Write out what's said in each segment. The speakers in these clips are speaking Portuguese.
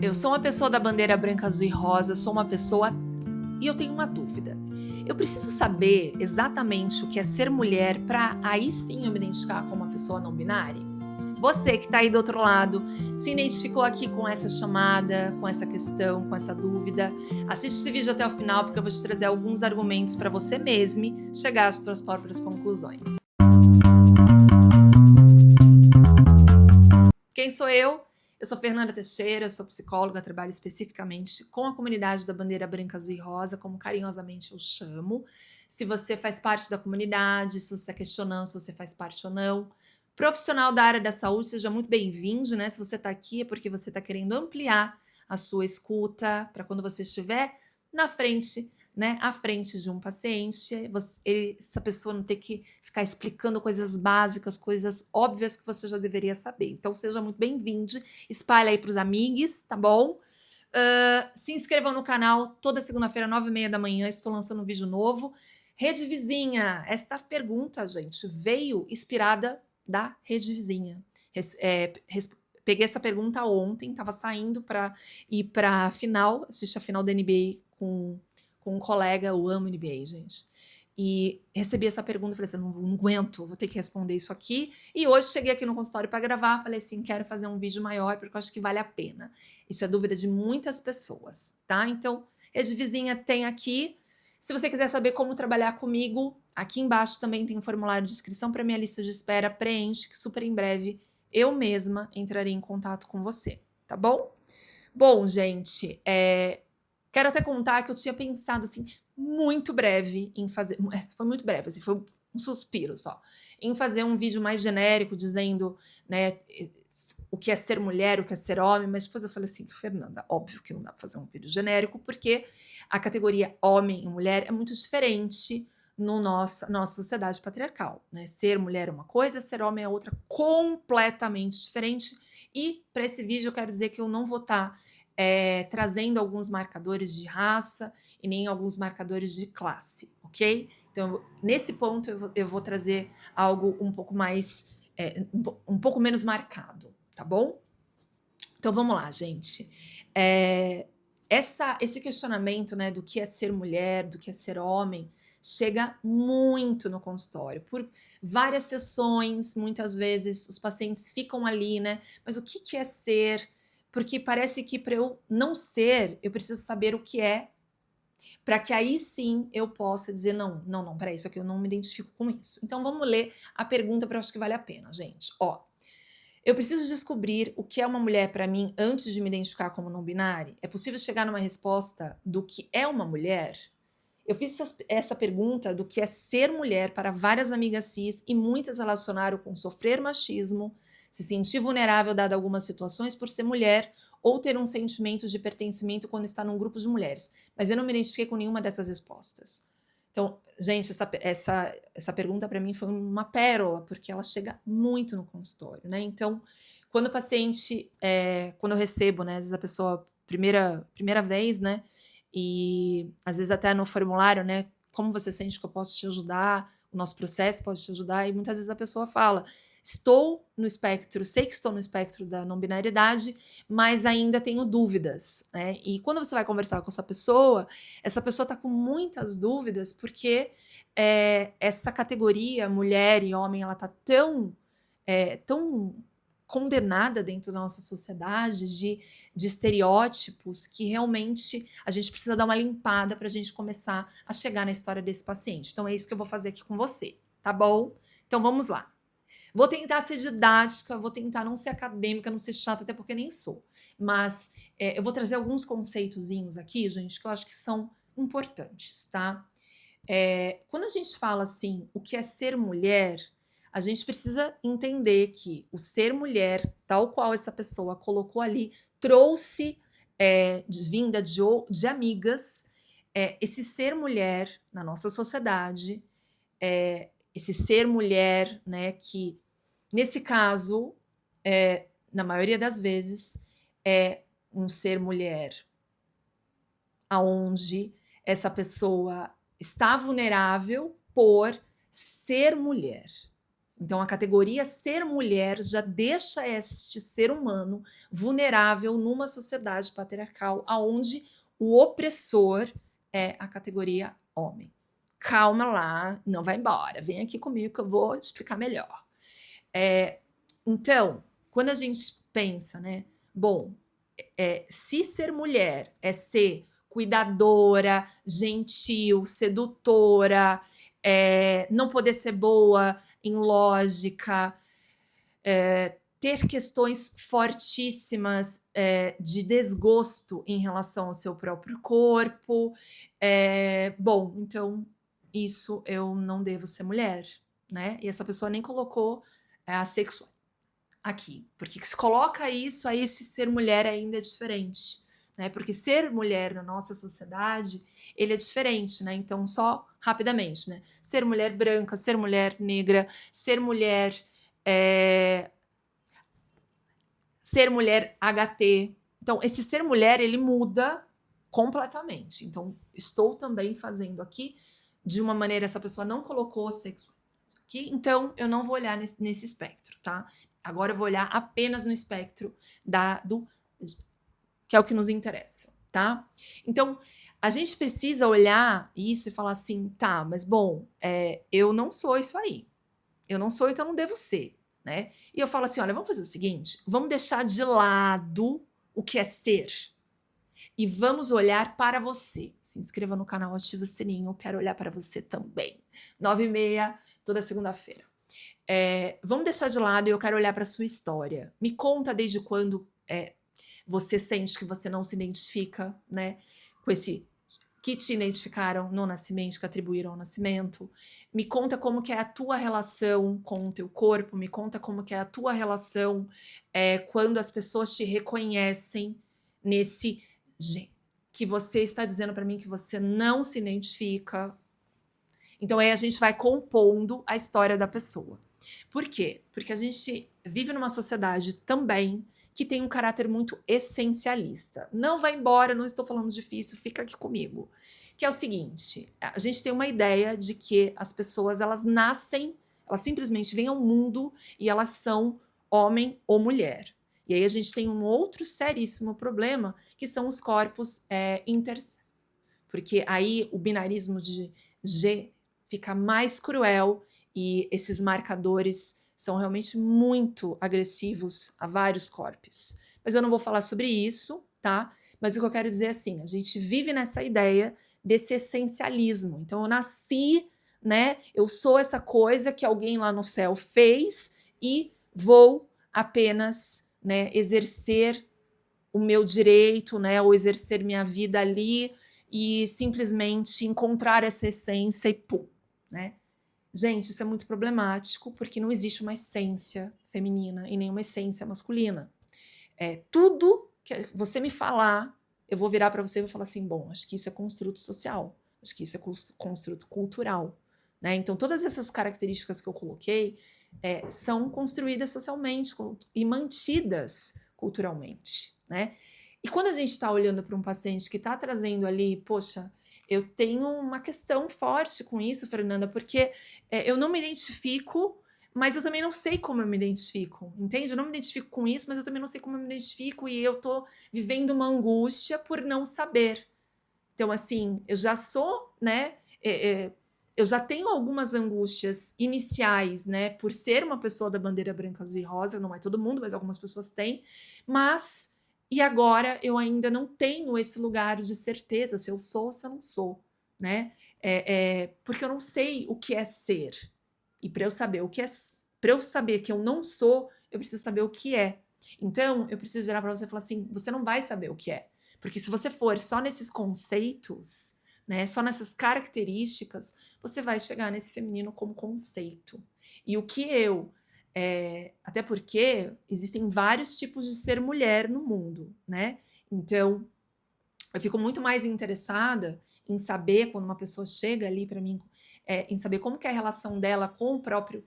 Eu sou uma pessoa da bandeira branca, azul e rosa, sou uma pessoa e eu tenho uma dúvida. Eu preciso saber exatamente o que é ser mulher para aí sim eu me identificar como uma pessoa não binária? Você que está aí do outro lado, se identificou aqui com essa chamada, com essa questão, com essa dúvida, assiste esse vídeo até o final porque eu vou te trazer alguns argumentos para você mesmo chegar às suas próprias conclusões. Quem sou eu? Eu sou Fernanda Teixeira, sou psicóloga, trabalho especificamente com a comunidade da bandeira branca, azul e rosa, como carinhosamente eu chamo. Se você faz parte da comunidade, se você está questionando se você faz parte ou não, profissional da área da saúde, seja muito bem-vindo, né? Se você está aqui é porque você está querendo ampliar a sua escuta para quando você estiver na frente, né, à frente de um paciente, essa pessoa não ter que ficar explicando coisas básicas, coisas óbvias que você já deveria saber. Então, seja muito bem-vindo, espalhe aí para os amigos, tá bom? Se inscrevam no canal, toda segunda-feira, 9h30 da manhã, estou lançando um vídeo novo. Rede Vizinha, esta pergunta, gente, veio inspirada da Rede Vizinha. Peguei essa pergunta ontem, estava saindo para ir para a final, assistir a final da NBA com um colega, eu amo NBA, gente. E recebi essa pergunta, falei assim, não aguento, vou ter que responder isso aqui. E hoje cheguei aqui no consultório para gravar, falei assim, quero fazer um vídeo maior porque eu acho que vale a pena. Isso é dúvida de muitas pessoas, tá? Então, Rede Vizinha tem aqui. Se você quiser saber como trabalhar comigo, aqui embaixo também tem um formulário de inscrição para minha lista de espera, preenche, que super em breve eu mesma entrarei em contato com você, tá bom? Bom, gente, quero até contar que eu tinha pensado, assim, muito breve em fazer... Foi muito breve, assim, foi um suspiro só. Em fazer um vídeo mais genérico, dizendo, né, o que é ser mulher, o que é ser homem, mas depois eu falei assim, Fernanda, óbvio que não dá pra fazer um vídeo genérico, porque a categoria homem e mulher é muito diferente na nossa sociedade patriarcal, né? Ser mulher é uma coisa, ser homem é outra, completamente diferente. E para esse vídeo eu quero dizer que eu não vou estar trazendo alguns marcadores de raça e nem alguns marcadores de classe, ok? Então, nesse ponto, eu vou trazer algo um pouco mais, um pouco menos marcado, tá bom? Então, vamos lá, gente. Esse questionamento, né, do que é ser mulher, do que é ser homem, chega muito no consultório, por várias sessões, muitas vezes os pacientes ficam ali, né, mas o que é ser? Porque parece que para eu não ser, eu preciso saber o que é, para que aí sim eu possa dizer, não, peraí, isso aqui eu não me identifico com isso. Então vamos ler a pergunta, porque eu acho que vale a pena, gente. Ó, eu preciso descobrir o que é uma mulher para mim antes de me identificar como não binária? É possível chegar numa resposta do que é uma mulher? Eu fiz essa pergunta do que é ser mulher para várias amigas cis e muitas relacionaram com sofrer machismo, se sentir vulnerável dada algumas situações por ser mulher ou ter um sentimento de pertencimento quando está num grupo de mulheres. Mas eu não me identifiquei com nenhuma dessas respostas. Então, gente, essa pergunta para mim foi uma pérola, porque ela chega muito no consultório, né? Então, quando o paciente, quando eu recebo, né, às vezes a pessoa, primeira vez, né, e às vezes até no formulário, né, como você sente que eu posso te ajudar, o nosso processo pode te ajudar, e muitas vezes a pessoa fala, estou no espectro, sei que estou no espectro da não binariedade, mas ainda tenho dúvidas, né? E quando você vai conversar com essa pessoa está com muitas dúvidas porque essa categoria, mulher e homem, ela está tão condenada dentro da nossa sociedade de estereótipos que realmente a gente precisa dar uma limpada para a gente começar a chegar na história desse paciente. Então é isso que eu vou fazer aqui com você, tá bom? Então vamos lá. Vou tentar ser didática, vou tentar não ser acadêmica, não ser chata, até porque nem sou. Mas eu vou trazer alguns conceitozinhos aqui, gente, que eu acho que são importantes, tá? Quando a gente fala assim, o que é ser mulher, a gente precisa entender que o ser mulher, tal qual essa pessoa colocou ali, trouxe vinda de amigas, esse ser mulher na nossa sociedade, esse ser mulher, né, que nesse caso, na maioria das vezes, é um ser mulher aonde essa pessoa está vulnerável por ser mulher. Então, a categoria ser mulher já deixa este ser humano vulnerável numa sociedade patriarcal, onde o opressor é a categoria homem. Calma lá, não vai embora, vem aqui comigo que eu vou explicar melhor. Então, quando a gente pensa, né, bom, se ser mulher é ser cuidadora, gentil, sedutora, não poder ser boa em lógica, ter questões fortíssimas de desgosto em relação ao seu próprio corpo, bom, então isso eu não devo ser mulher, né? E essa pessoa nem colocou a sexual aqui, porque se coloca isso, aí esse ser mulher ainda é diferente, né? Porque ser mulher na nossa sociedade, ele é diferente, né? Então, só rapidamente, né? Ser mulher branca, ser mulher negra, ser mulher HT. Então, esse ser mulher, ele muda completamente. Então, estou também fazendo aqui de uma maneira, essa pessoa não colocou sexo aqui, então eu não vou olhar nesse espectro, tá? Agora eu vou olhar apenas no espectro que é o que nos interessa, tá? Então, a gente precisa olhar isso e falar assim, tá, mas bom, eu não sou isso aí. Eu não sou, então não devo ser, né? E eu falo assim, olha, vamos fazer o seguinte, vamos deixar de lado o que é ser e vamos olhar para você. Se inscreva no canal, ativa o sininho, eu quero olhar para você também. 9h30, toda segunda-feira. Vamos deixar de lado e eu quero olhar para a sua história. Me conta desde quando você sente que você não se identifica, né, com esse que te identificaram no nascimento, que atribuíram ao nascimento. Me conta como que é a tua relação com o teu corpo, me conta como que é a tua relação quando as pessoas te reconhecem nesse que você está dizendo para mim que você não se identifica. Então aí a gente vai compondo a história da pessoa. Por quê? Porque a gente vive numa sociedade também que tem um caráter muito essencialista. Não vai embora, não estou falando difícil, fica aqui comigo. Que é o seguinte, a gente tem uma ideia de que as pessoas, elas nascem, elas simplesmente vêm ao mundo e elas são homem ou mulher. E aí a gente tem um outro seríssimo problema, que são os corpos intersexuais. Porque aí o binarismo de G fica mais cruel e esses marcadores são realmente muito agressivos a vários corpos. Mas eu não vou falar sobre isso, tá? Mas o que eu quero dizer é assim, a gente vive nessa ideia desse essencialismo. Então eu nasci, né? Eu sou essa coisa que alguém lá no céu fez e vou apenas, né, exercer o meu direito, né, ou exercer minha vida ali e simplesmente encontrar essa essência e pum, né? Gente, isso é muito problemático porque não existe uma essência feminina e nenhuma essência masculina. Tudo que você me falar, eu vou virar para você e vou falar assim, bom, acho que isso é construto social, acho que isso é construto cultural, né? Então todas essas características que eu coloquei são construídas socialmente e mantidas culturalmente, né? E quando a gente está olhando para um paciente que está trazendo ali, poxa, eu tenho uma questão forte com isso, Fernanda, porque eu não me identifico, mas eu também não sei como eu me identifico, entende? Eu não me identifico com isso, mas eu também não sei como eu me identifico e eu tô vivendo uma angústia por não saber. Então, assim, eu já sou, né? Eu já tenho algumas angústias iniciais, né? Por ser uma pessoa da bandeira branca, azul e rosa, não é todo mundo, mas algumas pessoas têm. Mas, e agora eu ainda não tenho esse lugar de certeza se eu sou ou se eu não sou, né? Porque eu não sei o que é ser. E para eu saber o que é, para eu saber que eu não sou, eu preciso saber o que é. Então, eu preciso virar para você e falar assim: você não vai saber o que é. Porque se você for só nesses conceitos, né, só nessas características, você vai chegar nesse feminino como conceito. E o que até porque existem vários tipos de ser mulher no mundo, né? Então, eu fico muito mais interessada em saber, quando uma pessoa chega ali para mim, em saber como que é a relação dela com o próprio,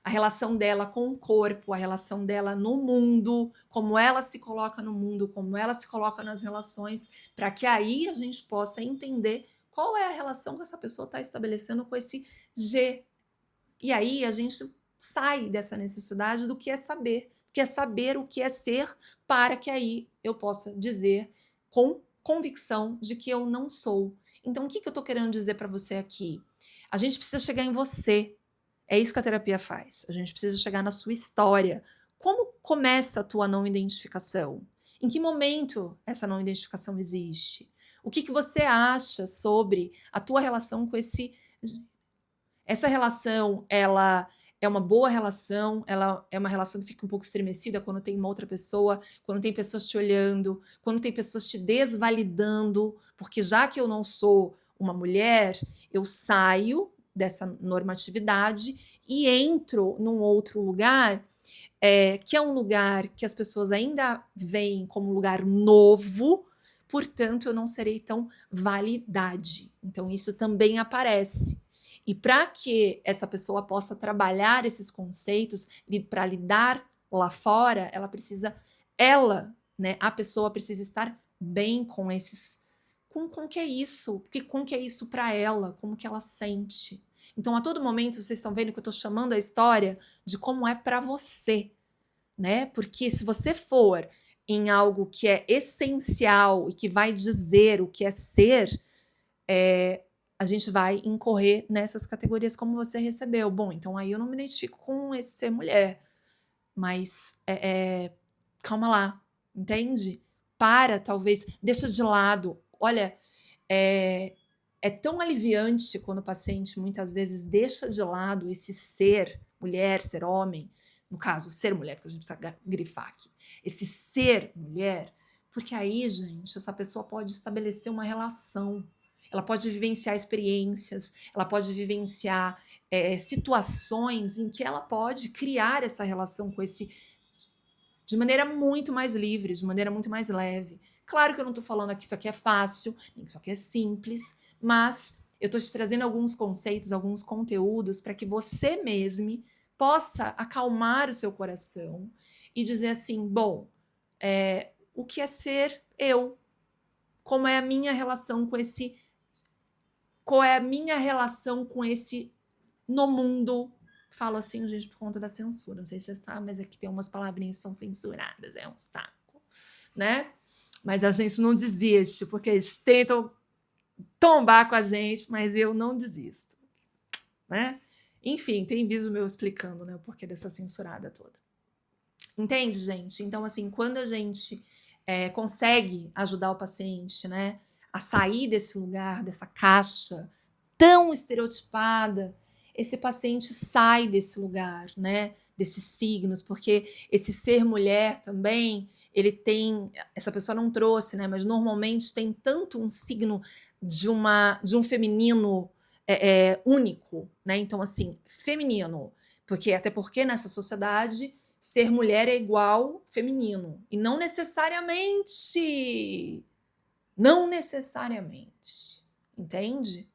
a relação dela com o corpo, a relação dela no mundo, como ela se coloca no mundo, como ela se coloca nas relações, para que aí a gente possa entender qual é a relação que essa pessoa está estabelecendo com esse G. E aí a gente sai dessa necessidade do que é saber o que é ser, para que aí eu possa dizer com convicção de que eu não sou. Então, o que eu tô querendo dizer para você aqui? A gente precisa chegar em você. É isso que a terapia faz. A gente precisa chegar na sua história. Como começa a tua não identificação? Em que momento essa não identificação existe? O que você acha sobre a tua relação com essa relação, ela é uma boa relação, ela é uma relação que fica um pouco estremecida quando tem uma outra pessoa, quando tem pessoas te olhando, quando tem pessoas te desvalidando, porque já que eu não sou uma mulher, eu saio dessa normatividade e entro num outro lugar, que é um lugar que as pessoas ainda veem como um lugar novo, portanto, eu não serei tão validade. Então, isso também aparece. E para que essa pessoa possa trabalhar esses conceitos para lidar lá fora, né, a pessoa precisa estar bem com com o que é isso, com que é isso para ela, como que ela sente. Então, a todo momento, vocês estão vendo que eu estou chamando a história de como é para você, né? Porque se você for em algo que é essencial e que vai dizer o que é ser, a gente vai incorrer nessas categorias como você recebeu. Bom, então aí eu não me identifico com esse ser mulher, mas calma lá, entende? Talvez, deixa de lado. Olha, é tão aliviante quando o paciente muitas vezes deixa de lado esse ser mulher, ser homem, no caso, ser mulher, porque a gente precisa grifar aqui, esse ser mulher, porque aí, gente, essa pessoa pode estabelecer uma relação, ela pode vivenciar experiências, ela pode vivenciar situações em que ela pode criar essa relação com esse de maneira muito mais livre, de maneira muito mais leve. Claro que eu não estou falando que isso aqui é fácil, nem que isso aqui é simples, mas eu estou te trazendo alguns conceitos, alguns conteúdos para que você mesmo possa acalmar o seu coração e dizer assim, bom, o que é ser eu? Como é a minha relação com esse... Qual é a minha relação com esse no mundo? Falo assim, gente, por conta da censura. Não sei se você sabe, mas aqui tem umas palavrinhas que são censuradas. É um saco, né? Mas a gente não desiste, porque eles tentam tombar com a gente, mas eu não desisto, né? Enfim, tem vídeo meu explicando, né, o porquê dessa censurada toda. Entende, gente? Então, assim, quando a gente consegue ajudar o paciente, né, a sair desse lugar, dessa caixa tão estereotipada, esse paciente sai desse lugar, né, desses signos, porque esse ser mulher também, ele tem, essa pessoa não trouxe, né, mas normalmente tem tanto um signo de um feminino único, né, então assim, feminino, até porque nessa sociedade ser mulher é igual feminino, e não necessariamente, entende?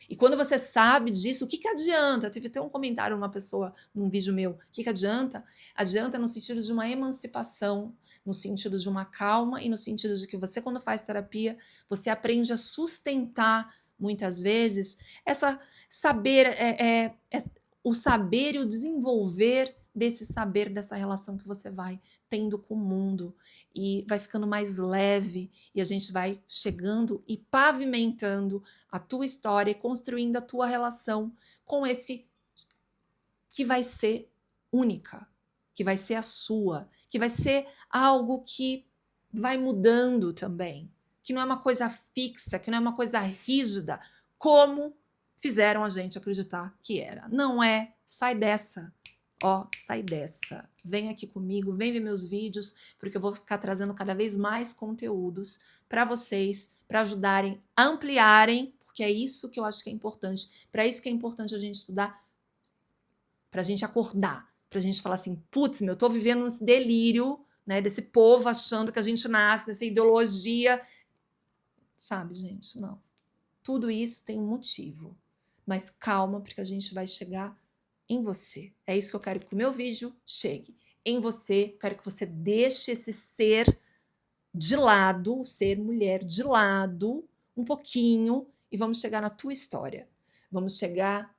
E quando você sabe disso, o que adianta? Teve até um comentário numa pessoa, num vídeo meu, o que adianta? Adianta no sentido de uma emancipação, no sentido de uma calma e no sentido de que você, quando faz terapia, você aprende a sustentar, muitas vezes, o saber e o desenvolver desse saber, dessa relação que você vai tendo com o mundo, e vai ficando mais leve, e a gente vai chegando e pavimentando a tua história e construindo a tua relação com esse que vai ser única, que vai ser a sua, que vai ser algo que vai mudando também, que não é uma coisa fixa, que não é uma coisa rígida, como fizeram a gente acreditar que era. Não é, sai dessa. Sai dessa. Vem aqui comigo, vem ver meus vídeos, porque eu vou ficar trazendo cada vez mais conteúdos para vocês, para ajudarem a ampliarem, porque é isso que eu acho que é importante. Para isso que é importante a gente estudar, para a gente acordar, para a gente falar assim, putz, eu tô vivendo esse delírio, né, desse povo achando que a gente nasce, dessa ideologia. Sabe, gente, não. Tudo isso tem um motivo. Mas calma, porque a gente vai chegar em você. É isso que eu quero que o meu vídeo chegue. Em você, quero que você deixe esse ser de lado, o ser mulher de lado, um pouquinho, e vamos chegar na tua história. Vamos chegar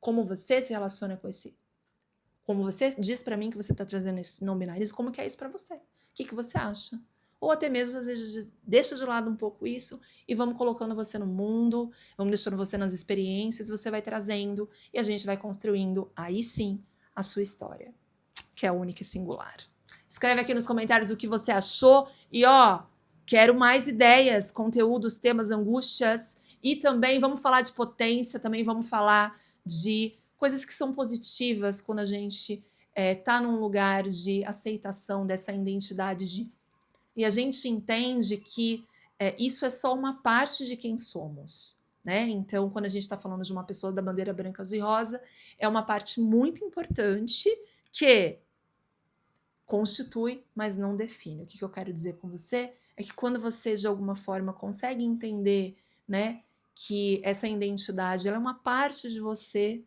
como você se relaciona com esse, como você diz pra mim que você tá trazendo esse não binarismo, como que é isso pra você? O que que você acha? Ou até mesmo, às vezes, deixa de lado um pouco isso e vamos colocando você no mundo, vamos deixando você nas experiências, você vai trazendo e a gente vai construindo, aí sim, a sua história, que é única e singular. Escreve aqui nos comentários o que você achou e, ó, quero mais ideias, conteúdos, temas, angústias e também vamos falar de potência, também vamos falar de coisas que são positivas quando a gente tá num lugar de aceitação dessa identidade e a gente entende que isso é só uma parte de quem somos, né? Então, quando a gente está falando de uma pessoa da bandeira branca, azul e rosa, é uma parte muito importante que constitui, mas não define. O que eu quero dizer com você é que quando você, de alguma forma, consegue entender, né, que essa identidade ela é uma parte de você,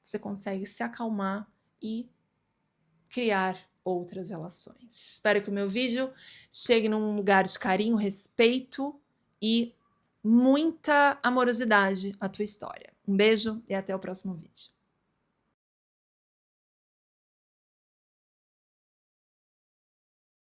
você consegue se acalmar e criar outras relações. Espero que o meu vídeo chegue num lugar de carinho, respeito e muita amorosidade à tua história. Um beijo e até o próximo vídeo.